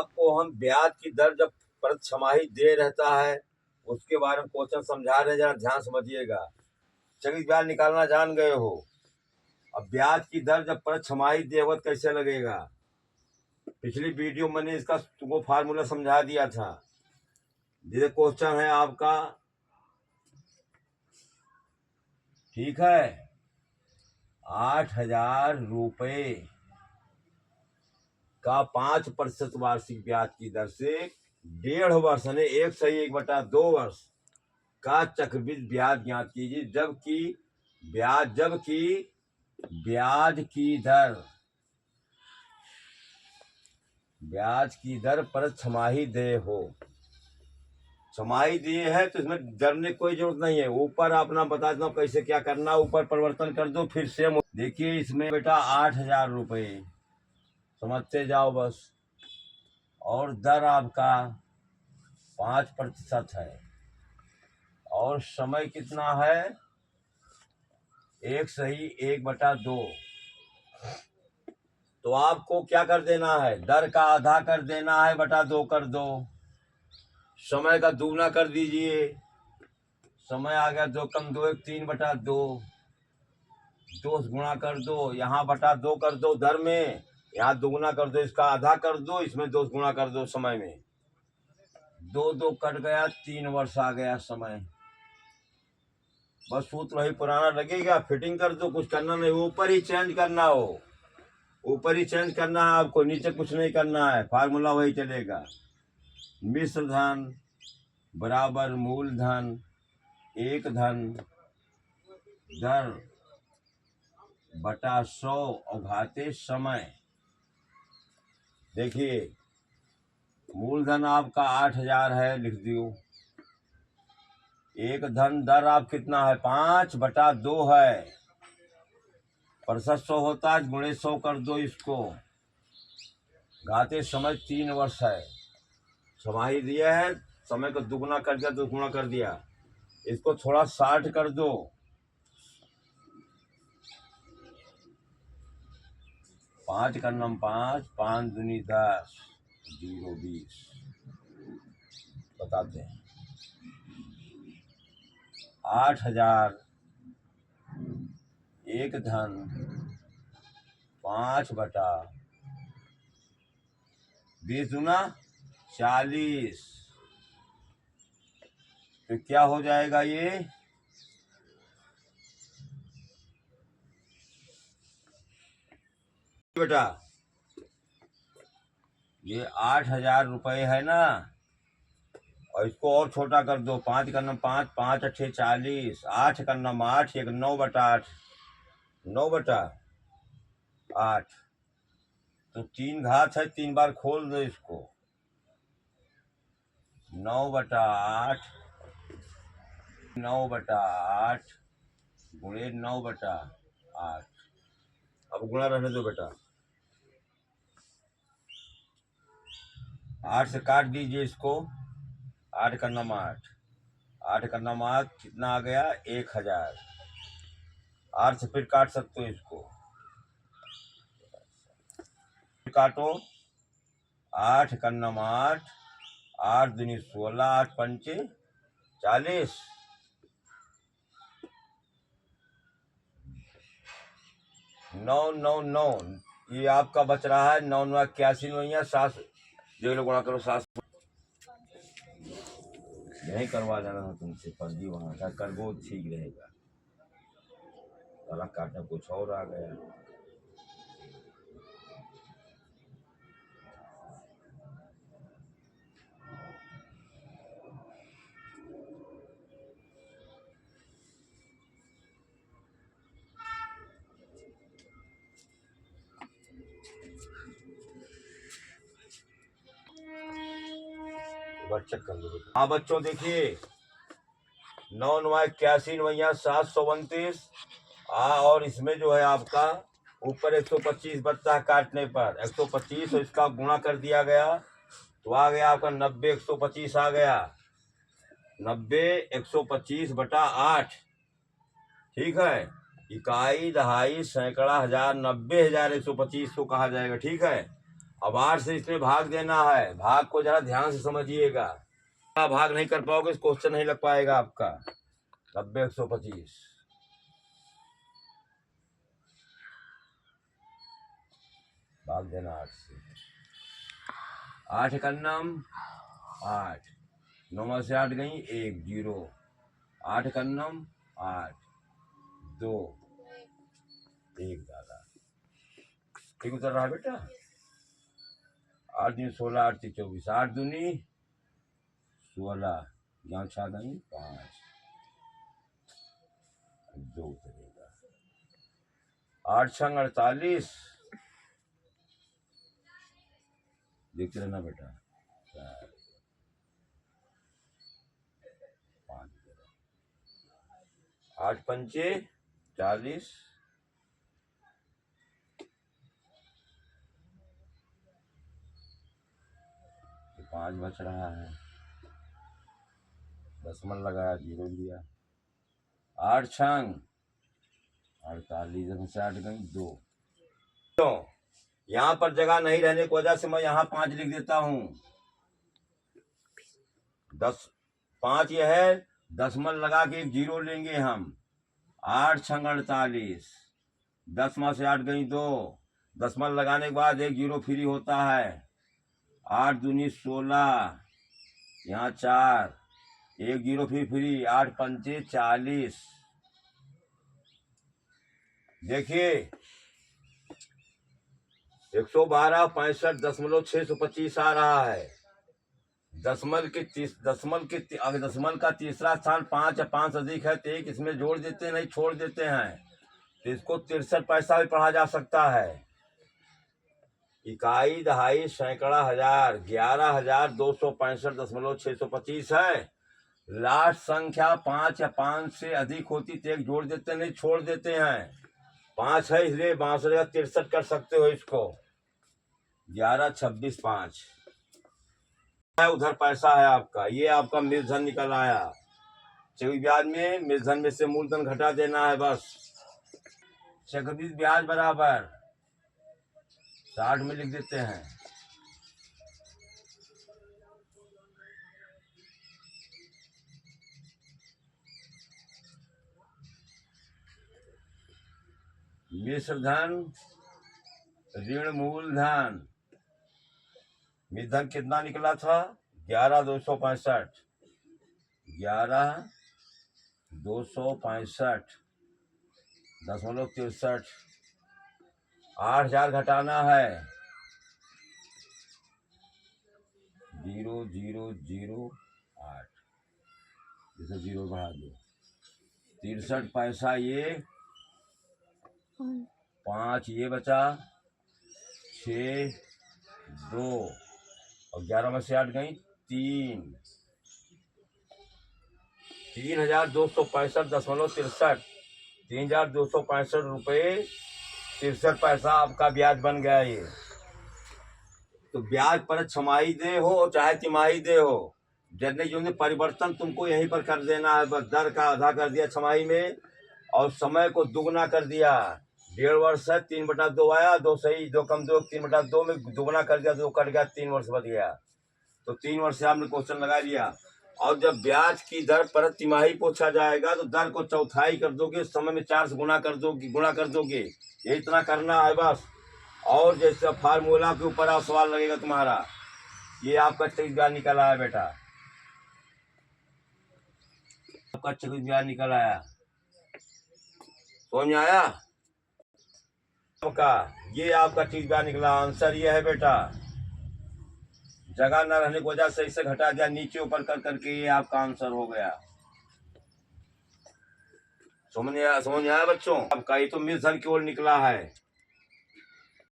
आपको हम ब्याज की दर जब प्रति छमाही दे रहता है उसके बारे में क्वेश्चन समझा रहे हैं, जरा ध्यान समझिएगा। चलिए ब्याज निकालना जान गए हो। अब ब्याज की दर जब प्रति छमाही देवत कैसे लगेगा, पिछली वीडियो मैंने इसका तुमको फार्मूला समझा दिया था। ये क्वेश्चन है आपका, ठीक है, 8,000 रुपये का 5% वार्षिक ब्याज की दर से 1.5 वर्ष यानी 1/1/2 वर्ष का चक्रवृद्धि ब्याज ज्ञात कीजिए, जबकि ब्याज की दर पर छमाही दे हो। छमाही दिए है तो इसमें डरने की कोई जरूरत नहीं है। ऊपर अपना बता देना कैसे क्या करना, ऊपर परिवर्तन कर दो फिर सेम। देखिए इसमें बेटा 8,000 रुपये समझते जाओ बस, और दर आपका 5% है, और समय कितना है 1/2। तो आपको क्या कर देना है, दर का आधा कर देना है, बटा 2 कर दो। समय का दूना कर दीजिए, समय आ गया 2 कम 2 1 3/2, 2 गुणा कर दो, यहाँ बटा 2 कर दो दर में, यहाँ दुगुना कर दो, इसका आधा कर दो, इसमें 2 गुणा कर दो समय में। 2 2 कट गया, 3 वर्ष आ गया समय। बस सूत्र वही पुराना लगेगा, फिटिंग कर दो, कुछ करना नहीं, ऊपर ही चेंज करना हो, ऊपर ही चेंज करना है आपको, नीचे कुछ नहीं करना है, फार्मूला वही चलेगा। मिश्र धन बराबर मूलधन एक धन दर बटा 100 और घाते समय। देखिए मूलधन आपका 8,000 है, लिख दियो। एक धन दर आप कितना है 5/2 है, प्रतिशत 100 होता है, गुणे 100 कर दो इसको, घाते समय 3 वर्ष है। छमाही दिया है, समय को दुगुना कर दिया, 2 गुना कर दिया, इसको थोड़ा 60 कर दो। 5 का नम 5, 5 दूनी 10, 0 20 बताते हैं। 8,000 एक धन 5/20 दूना 40, तो क्या हो जाएगा ये बेटा, ये 8,000 रुपये है ना, और इसको और छोटा कर दो, 5 का नम 5, 5 8 40, 8 का नम 8, 1 9/8, 9/8, तो 3 घात है, 3 बार खोल दो इसको, 9/8, 9/8 गुणे 9/8। अब गुणा रहने दो बेटा, 8 से काट दीजिए इसको, 8 का नम 8, 8 का नम 8 कितना आ गया 1,000। 8 से फिर काट सकते हो इसको, काटो, 8 का नम 8, 8 दूनी 16, 8 पंचे 40, 999, ये आपका बच रहा है 9 9 81 नैया 7, जो लोग गुणा करो 7। नहीं करवा जाना था तुमसे फर्जी, वहां का कर वो ठीक रहेगा, साला काटना कुछ और आ गया। चेक कर लो। हाँ बच्चों देखिए, 9 9 81 नैया 729, और इसमें जो है आपका ऊपर 125 बचता है काटने पर, 125 और इसका गुणा कर दिया गया तो आ गया आपका 90 125 आ गया, 90 125/8, ठीक है। इकाई दहाई सैकड़ा हजार 90,000 125 को कहा जाएगा, ठीक है। अब 8 से इसमें भाग देना है। भाग को जरा ध्यान से समझिएगा, भाग नहीं कर पाओगे क्वेश्चन नहीं लग पाएगा आपका। 90 125 भाग देना 8 से। 8 कन्नम 8, 9 में से 8 गई 1 0, 8 कन्नम 8 2 1 दादा। ठीक उतर रहा बेटा। 8 दूनी 16, 8 तीन 24, 8 दूनी 16, यहाँ 6 गई 5 2 उतरेगा। 8 छंग 48, देखते रहना बेटा। 4 5 8 पंचे 40, 5 बच रहा है। दशमलव लगाया 0 लिया। 8 छंग 48, 60 गई 2। तो यहाँ पर जगह नहीं रहने की वजह से मैं यहाँ 5 लिख देता हूँ। 5 यह है, दशमलव लगा के 1 0 लेंगे हम। 8 छंग 48, 10 में से 8 गई 2, दशमलव लगाने के बाद 1 0 फ्री होता है। 8 दूनी 16, यहाँ 4, 1 0 फिर फ्री। 8 पंचे 40। देखिए 112 65.625 आ रहा है। दशमलव का तीसरा स्थान 5 या 5 अधिक है तो 1 इसमें जोड़ देते नहीं छोड़ देते हैं, तो इसको 63 पैसा भी पढ़ा जा सकता है। इकाई, दहाई, सैकड़ा, हजार 11,265.625 है। लास्ट संख्या 5 या 5 से अधिक होती तो 1 जोड़ देते नहीं छोड़ देते हैं। 5 है इसलिए 62 कर सकते हो इसको। 11 26 5 उधर पैसा है आपका। ये आपका मूलधन निकल आया। चक्रवृद्धि ब्याज में मूलधन में से मूलधन घटा देना है बस। चक्रवृद्धि ब्याज बराबर 60 में लिख देते हैं। मिश्र धन ऋण मूलधन। मूलधन कितना निकला था? 11,265, 11,265.63। 8,000 घटाना है। 0,008, इसे 0 बढ़ा दो। 63 पैसा ये 5 ये बचा 6 2 और 11 में से 8 गई 3। 3,265.63, 3,265 रुपये 63 पैसा आपका ब्याज बन गया ये। तो ब्याज पर छमाही दे हो चाहे तिमाही दे हो, जर्ने जो परिवर्तन तुमको यहीं पर कर देना है। बस दर का आधा कर दिया छमाही में और समय को दुगना कर दिया। 1.5 वर्ष है, 3/2 आया, 2 सही 2 कम 2, 3/2 में दुगना कर दिया, 2 कट गया, 3 वर्ष बच गया। तो 3 वर्ष से आपने क्वेश्चन लगा दिया। और जब ब्याज की दर पर तिमाही पूछा जाएगा तो दर को चौथाई कर दोगे, समय में 4 से गुणा कर दोगे। ये इतना करना है बस। और जैसे फार्मूला के ऊपर आप सवाल लगेगा तुम्हारा। ये आपका चक्रवृद्धि ब्याज निकल आया बेटा, आपका चक्रवृद्धि ब्याज निकल आया। समझ में आया आपका? ये आपका चक्रवृद्धि ब्याज निकला। आंसर ये है बेटा। जगह न रहने की वजह से इसे घटा दिया, नीचे ऊपर कर करके ये आपका आंसर हो गया। समझ में आया बच्चों? आपका ये तो मूलधन की ओर निकला है।